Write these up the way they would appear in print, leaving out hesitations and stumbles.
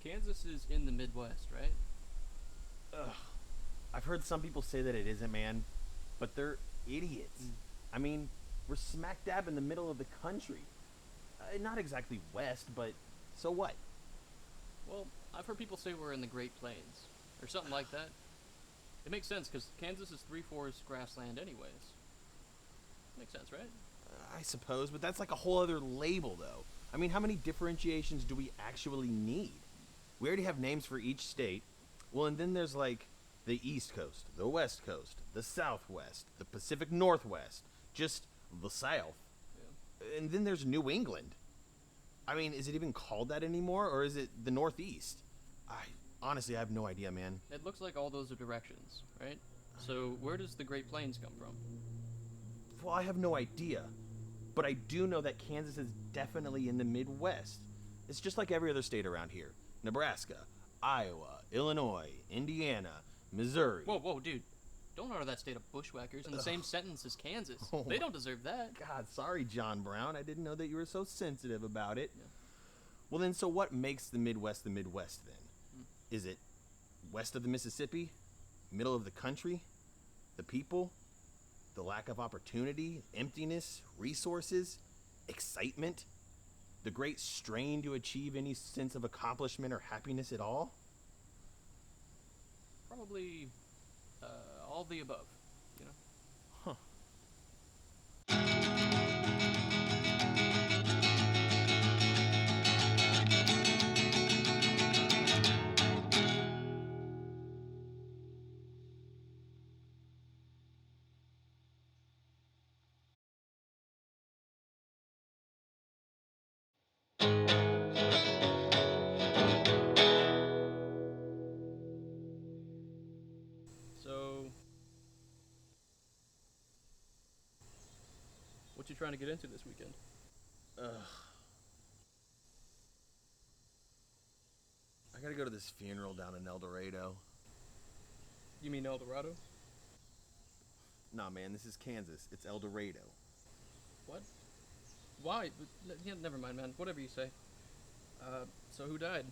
Kansas is in the Midwest, right? Ugh. I've heard some people say that it isn't, man, but they're idiots. Mm. I mean, we're smack dab in the middle of the country. Not exactly west, but so what? Well, I've heard people say we're in the Great Plains, or something like that. It makes sense, because Kansas is three-fourths grassland anyways. Makes sense, right? I suppose, but that's like a whole other label, though. I mean, how many differentiations do we actually need? We already have names for each state. Well, and then there's like the East Coast, the West Coast, the Southwest, the Pacific Northwest, just the South. Yeah. And then there's New England. I mean, is it even called that anymore, or is it the Northeast? I honestly I have no idea, man. It looks like all those are directions, right? So where does the Great Plains come from? Well, I have no idea. But I do know that Kansas is definitely in the Midwest. It's just like every other state around here. Nebraska, Iowa, Illinois, Indiana, Missouri. Whoa, dude. Don't order that state of bushwhackers in the same sentence as Kansas. Oh They my don't deserve that. God, sorry, John Brown. I didn't know that you were so sensitive about it. Yeah. Well, then, so what makes the Midwest then? Hmm. Is it west of the Mississippi? Middle of the country? The people? The lack of opportunity? Emptiness? Resources? Excitement? The great strain to achieve any sense of accomplishment or happiness at all? Probably all the above, you know? Huh. So, what you trying to get into this weekend? Ugh. I gotta go to this funeral down in El Dorado. You mean El Dorado? Nah, man, this is Kansas. It's El Dorado. What? Why? Yeah, never mind, man. Whatever you say. So who died?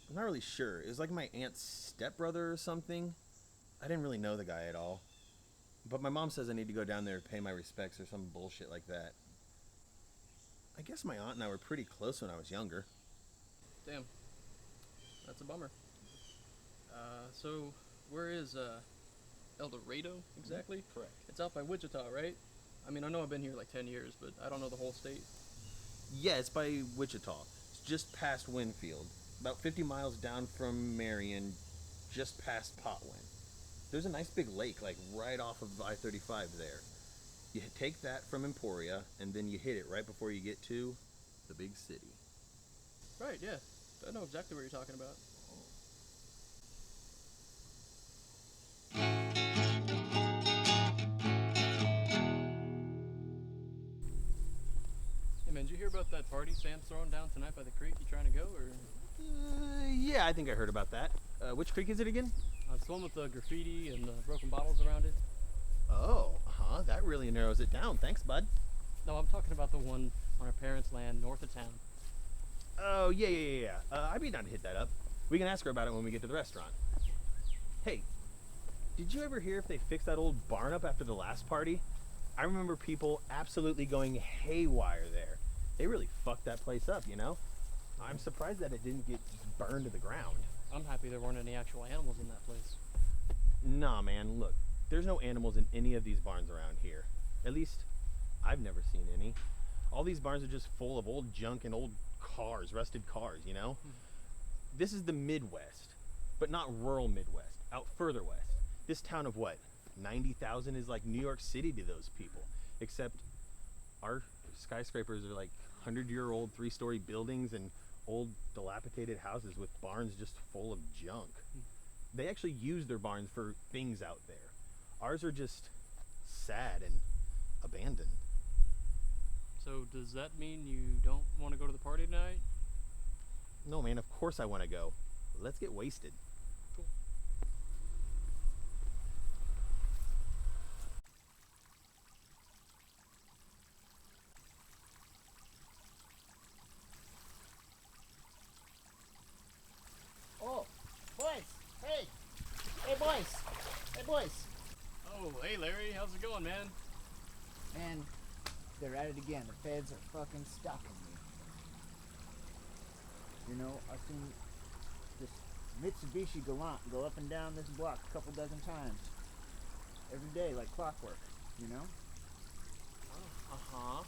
I'm not really sure. It was like my aunt's stepbrother or something. I didn't really know the guy at all. But my mom says I need to go down there to pay my respects or some bullshit like that. I guess my aunt and I were pretty close when I was younger. Damn. That's a bummer. So where is El Dorado exactly? Correct. It's out by Wichita, right? I mean, I know I've been here like 10 years, but I don't know the whole state. Yeah, it's by Wichita. It's just past Winfield. About 50 miles down from Marion, just past Potwin. There's a nice big lake, like right off of I-35 there. You take that from Emporia, and then you hit it right before you get to the big city. Right, yeah. I know exactly what you're talking about. Hey man, did you hear about that party Sam's throwing down tonight by the creek? You trying to go, or? Yeah, I think I heard about that. Which creek is it again? It's the one with the graffiti and the broken bottles around it. Oh, huh, that really narrows it down. Thanks, bud. No, I'm talking about the one on our parents' land north of town. Oh, yeah. I'd be down to hit that up. We can ask her about it when we get to the restaurant. Hey, did you ever hear if they fixed that old barn up after the last party? I remember people absolutely going haywire there. They really fucked that place up, you know? I'm surprised that it didn't get burned to the ground. I'm happy there weren't any actual animals in that place. Nah, man, look. There's no animals in any of these barns around here. At least, I've never seen any. All these barns are just full of old junk and old cars, rusted cars, you know? This is the Midwest, but not rural Midwest, out further west. This town of what? 90,000 is like New York City to those people. Except our skyscrapers are like 100-year-old 3-story buildings and old dilapidated houses with barns just full of junk. They actually use their barns for things out there. Ours are just sad and abandoned. So does that mean you don't want to go to the party tonight? No, man, of course I want to go. Let's get wasted. Cool. going, man? And they're at it again. The feds are fucking stalking me. You know, I've seen this Mitsubishi Galant go up and down this block a couple dozen times. Every day, like clockwork, you know? Uh-huh.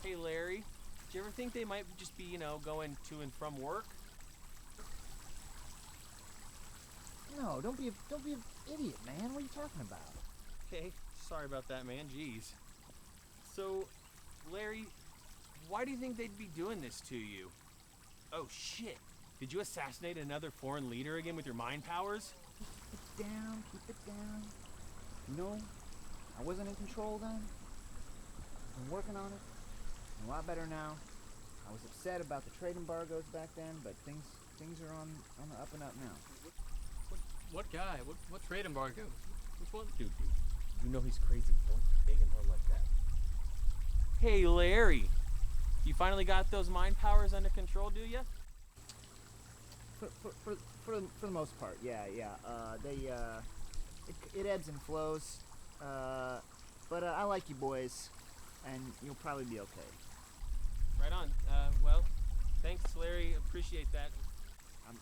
Hey, Larry, do you ever think they might just be, going to and from work? No, don't be an idiot, man. What are you talking about? Okay, sorry about that, man. Jeez. So, Larry, why do you think they'd be doing this to you? Oh, shit. Did you assassinate another foreign leader again with your mind powers? Keep it down. You know, I wasn't in control then. I've been working on it. I'm a lot better now. I was upset about the trade embargoes back then, but things are on the up and up now. What guy? What trade embargo? Which one? Dude, you know he's crazy. Don't beg him on like that. Hey, Larry, you finally got those mind powers under control, do you? For the most part, yeah. It ebbs and flows. But I like you boys, and you'll probably be okay. Right on. Well, thanks, Larry. Appreciate that. I'm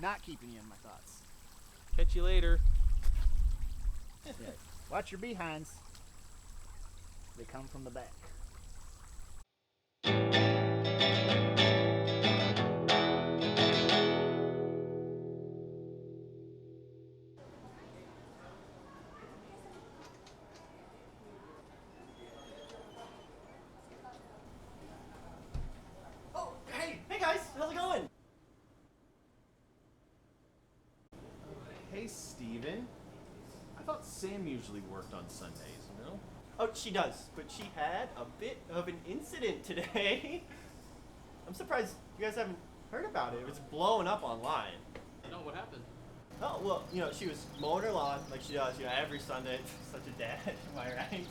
not keeping you in my thoughts. Catch you later. Yeah. Watch your behinds. They come from the back. Oh, hey guys, how's it going? Hey, Steven. I thought Sam usually worked on Sundays, you know? Oh, she does, but she had a bit of an incident today. I'm surprised you guys haven't heard about it. It was blowing up online. No, what happened? Oh, well, she was mowing her lawn like she does, every Sunday. Such a dad, am I right?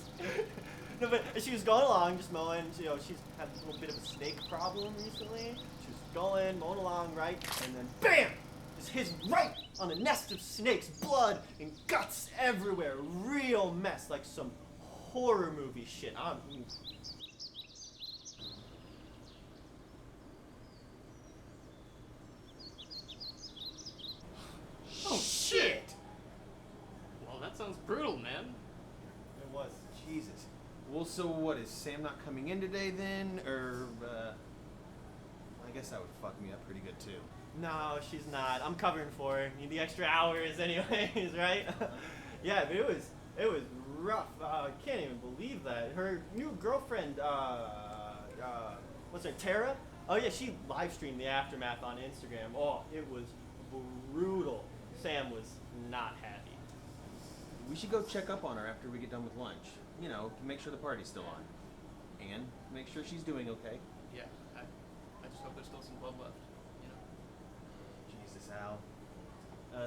No, but she was going along, just mowing. She's had a little bit of a snake problem recently. She was going, mowing along, right? And then BAM! Just hits right on a nest of snakes, blood and guts everywhere. Real mess, like some horror movie shit. Oh, shit! Well, that sounds brutal, man. It was. Jesus. Well, so what, is Sam not coming in today then? Or, I guess that would fuck me up pretty good too. No, she's not. I'm covering for her. Need the extra hours anyways, right? Yeah, but it was rough. I can't even believe that. Her new girlfriend, what's her, Tara? Oh yeah, she live streamed the aftermath on Instagram. Oh, it was brutal. Sam was not happy. We should go check up on her after we get done with lunch. Make sure the party's still on. And make sure she's doing okay. Yeah, I just hope there's still some blood left. Jesus, Al.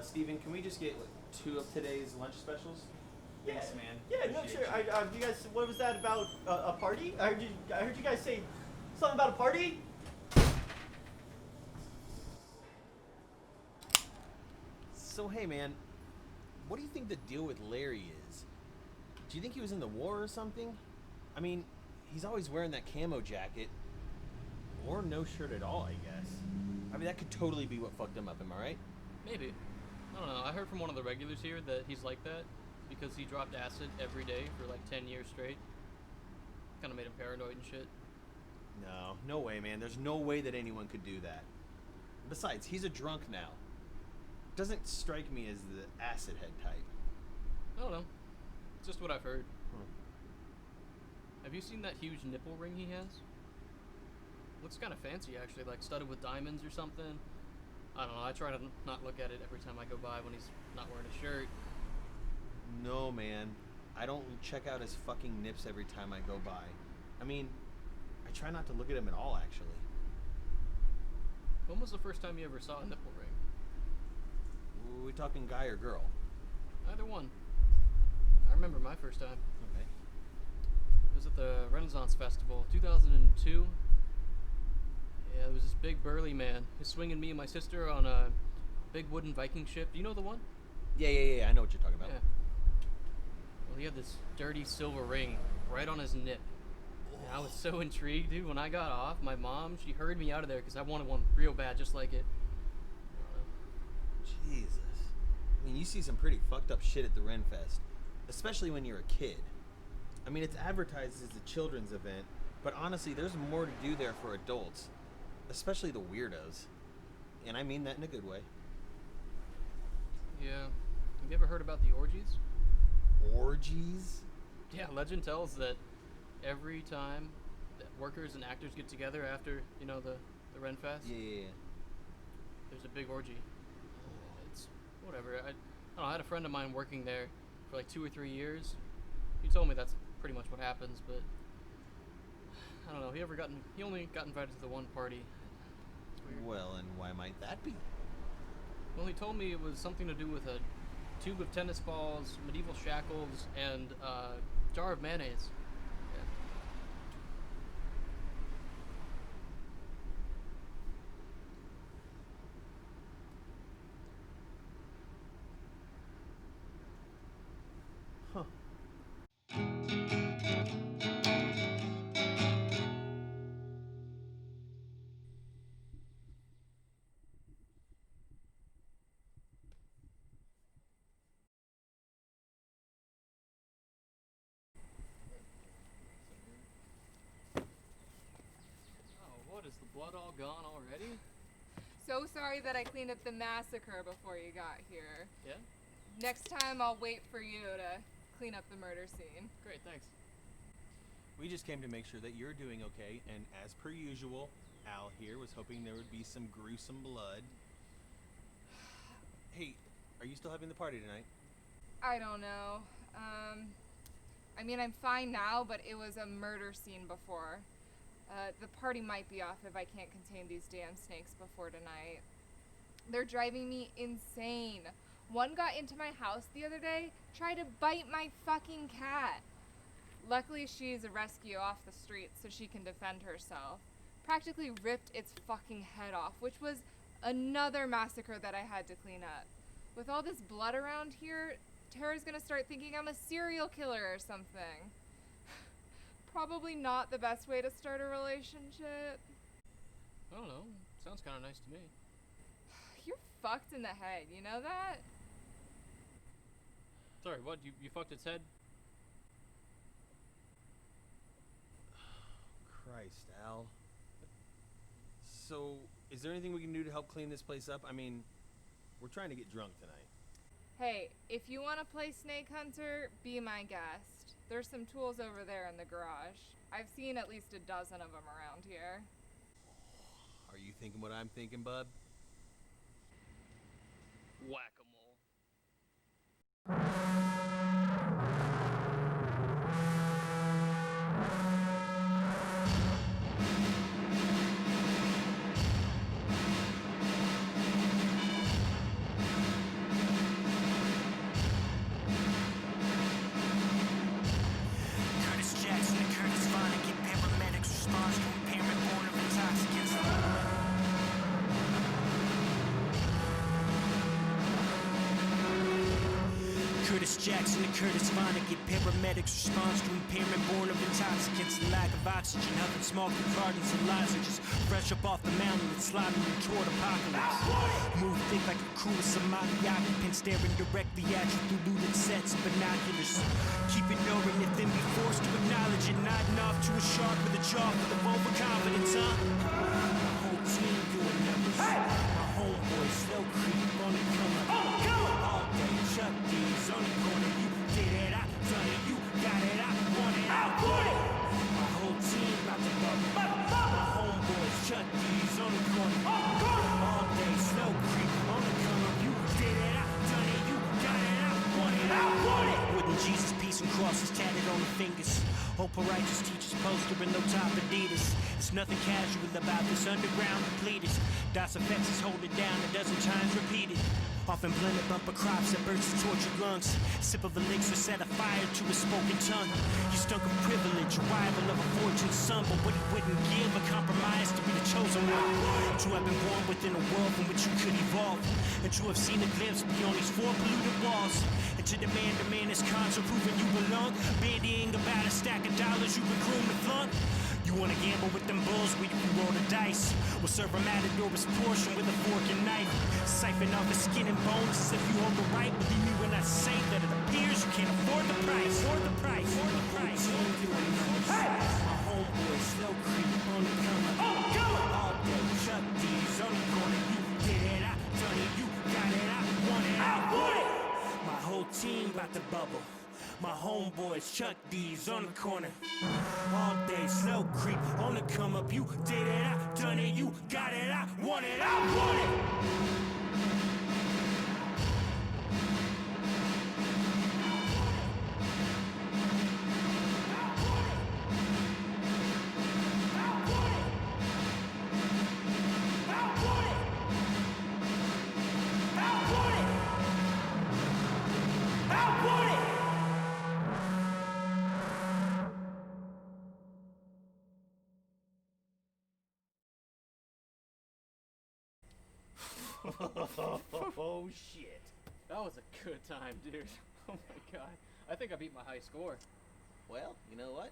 Steven, can we just get 2 of today's lunch specials? Yeah, Thanks, man. Yeah, no, Appreciate sure. you. You guys, what was that about? A party? I heard you guys say something about a party. So, hey, man, what do you think the deal with Larry is? Do you think he was in the war or something? I mean, he's always wearing that camo jacket. Or no shirt at all, I guess. I mean, that could totally be what fucked him up, am I right? Maybe. I don't know. I heard from one of the regulars here that he's like that because he dropped acid every day for like 10 years straight. Kind of made him paranoid and shit. No way, man. There's no way that anyone could do that. Besides, he's a drunk now. Doesn't strike me as the acid head type. I don't know. It's just what I've heard. Hmm. Have you seen that huge nipple ring he has? Looks kind of fancy, actually, like studded with diamonds or something. I don't know. I try to not look at it every time I go by when he's not wearing a shirt. No, man. I don't check out his fucking nips every time I go by. I mean, I try not to look at him at all, actually. When was the first time you ever saw a nipple ring? Are we talking guy or girl? Either one. I remember my first time. Okay. It was at the Renaissance Festival, 2002. Yeah, there was this big burly man. He's swinging me and my sister on a big wooden Viking ship. Do you know the one? Yeah, I know what you're talking about. Yeah. Well, he had this dirty silver ring right on his nip. And I was so intrigued, dude. When I got off, my mom, she hurried me out of there because I wanted one real bad, just like it. Jesus. I mean, you see some pretty fucked up shit at the Ren Fest, especially when you're a kid. I mean, it's advertised as a children's event, but honestly, there's more to do there for adults, especially the weirdos. And I mean that in a good way. Yeah. Have you ever heard about the orgies? Orgies? Yeah, legend tells that every time that workers and actors get together after, the Ren Fest, Yeah. there's a big orgy. It's whatever. I don't know, I had a friend of mine working there for like 2 or 3 years. He told me that's pretty much what happens, but I don't know. He only got invited to the one party. It's weird. Well, and why might that be? Well, he told me it was something to do with a tube of tennis balls, medieval shackles, and a jar of mayonnaise. Yeah. Huh. Oh, what, is the blood all gone already? So sorry that I cleaned up the massacre before you got here. Yeah? Next time I'll wait for you to clean up the murder scene. Great, thanks. We just came to make sure that you're doing okay, and as per usual, Al here was hoping there would be some gruesome blood. Hey, are you still having the party tonight? I don't know. I'm fine now, but it was a murder scene before. The party might be off if I can't contain these damn snakes before tonight. They're driving me insane. One got into my house the other day, tried to bite my fucking cat. Luckily, she's a rescue off the street, so she can defend herself. Practically ripped its fucking head off, which was another massacre that I had to clean up. With all this blood around here, Tara's gonna start thinking I'm a serial killer or something. Probably not the best way to start a relationship. I don't know. Sounds kind of nice to me. You're fucked in the head, you know that? Sorry, what? You fucked its head? Christ, Al. So, is there anything we can do to help clean this place up? I mean, we're trying to get drunk tonight. Hey, if you want to play Snake Hunter, be my guest. There's some tools over there in the garage. I've seen at least a dozen of them around here. Are you thinking what I'm thinking, bud? Whack-a-mole. Jackson and Curtis Vonnegut, paramedics response to impairment born of intoxicants, the lack of oxygen, huffing small gardens and lives are just fresh up off the mountain and sliding toward apocalypse. Move thick like a crew of Somali occupants, staring directly at you through looted sets of binoculars. Keep ignoring it, then be forced to acknowledge it, nodding off to a shark with a jaw full of overconfidence, huh? My whole team doing numbers. My homeboys slow creep on the come up. All day, Chuck D's on the corner. You did it, I done it. You got it, I want it, I want it. My whole team about to bubble. My homeboys, Chuck D's on the corner. All day, slow creep on the come up. You did it, I done it. You got it, I want it, I want it. Wooden Jesus, peace and crosses tatted on the fingers. Hope a righteous teacher's poster and no top Adidas. There's nothing casual about this underground depleted. Das effects is hold it down a dozen times repeated. Often blended bumper crops that burst his tortured lungs. Sip of elixir set a fire to his spoken tongue. You stunk of privilege, rival of a fortunate son, but what he wouldn't give a compromise to be the chosen one. To have been born within a world from which you could evolve, and to have seen a glimpse beyond these four polluted walls, and And to demand is console proving you belong. Bandying about a stack of dollars you've been groomed to flaunt. You wanna gamble with them bulls where you can roll the dice? We'll serve a Matador's portion with a fork and knife. Siphon off his skin and bones as if you hold the right. Believe me when I say that it appears you can't afford the price. Afford the price. Afford the price. Hey! My homeboy slow creep on the cover. Oh, go! All day Chuck D's on the corner. You did it, I done it. You got it, I want it, I want it. My whole team about to bubble. My homeboys Chuck D's on the corner. All day slow creep on the come up. You did it, I done it. You got it, I want it, I want it. Oh shit. That was a good time, dude. Oh my god. I think I beat my high score. Well, you know what?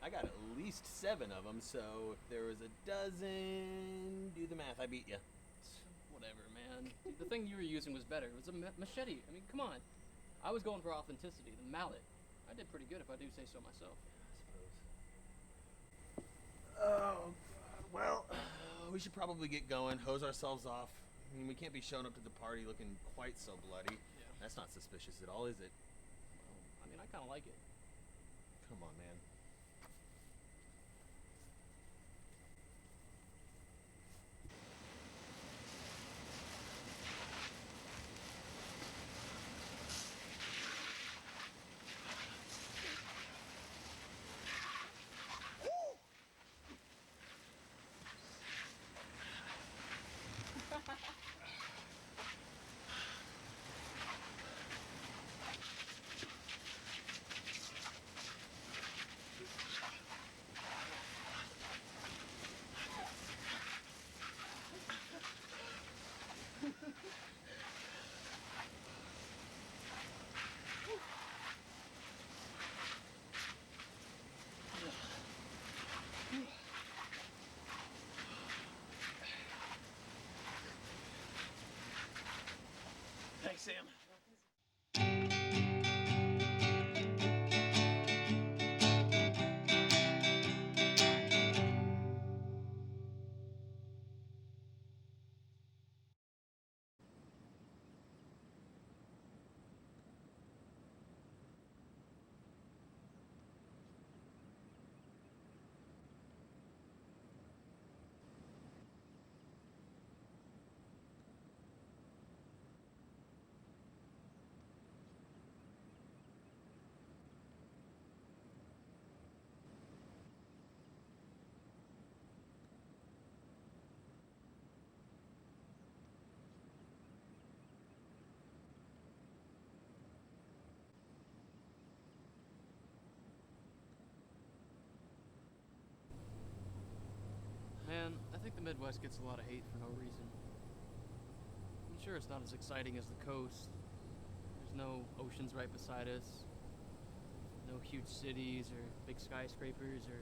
I got at least 7 of them, so if there was a dozen, do the math, I beat you. Whatever, man. The thing you were using was better. It was a machete. I mean, come on. I was going for authenticity, the mallet. I did pretty good if I do say so myself. Oh, God. Well, we should probably get going, hose ourselves off. I mean, we can't be showing up to the party looking quite so bloody. Yeah. That's not suspicious at all, is it? Well, I mean, I kind of like it. Come on, man. Thanks, Sam. Man, I think the Midwest gets a lot of hate for no reason. I'm sure it's not as exciting as the coast. There's no oceans right beside us, no huge cities or big skyscrapers or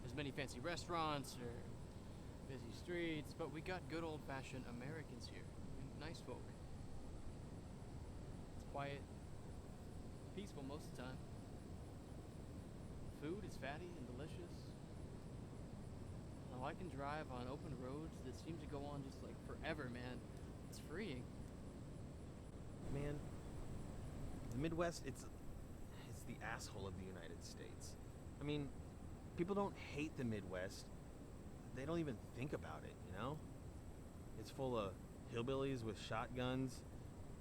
as many fancy restaurants or busy streets, but we got good old-fashioned Americans here. I mean, nice folk. It's quiet, peaceful most of the time. Food is fatty and delicious. I can drive on open roads that seem to go on just like forever, man. It's freeing. Man, the Midwest, it's the asshole of the United States. I mean, people don't hate the Midwest. They don't even think about it, you know? It's full of hillbillies with shotguns,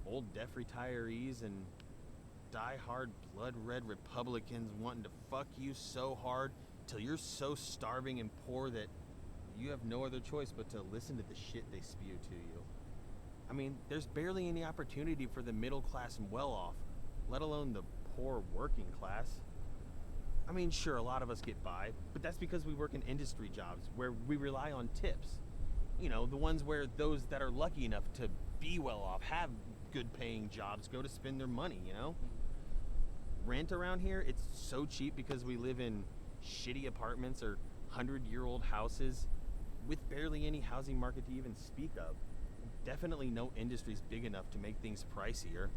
old deaf retirees, and die-hard blood-red Republicans wanting to fuck you so hard till you're so starving and poor that you have no other choice but to listen to the shit they spew to you. I mean, there's barely any opportunity for the middle class and well-off, let alone the poor working class. I mean, sure, a lot of us get by, but that's because we work in industry jobs where we rely on tips. You know, the ones where those that are lucky enough to be well-off have good paying jobs go to spend their money, you know? Rent around here, it's so cheap because we live in shitty apartments or 100-year-old houses with barely any housing market to even speak of. Definitely no industry's big enough to make things pricier.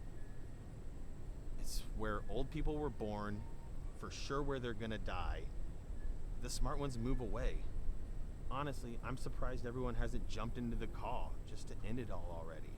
It's where old people were born, for sure where they're gonna die. The smart ones move away. Honestly, I'm surprised everyone hasn't jumped into the call just to end it all already.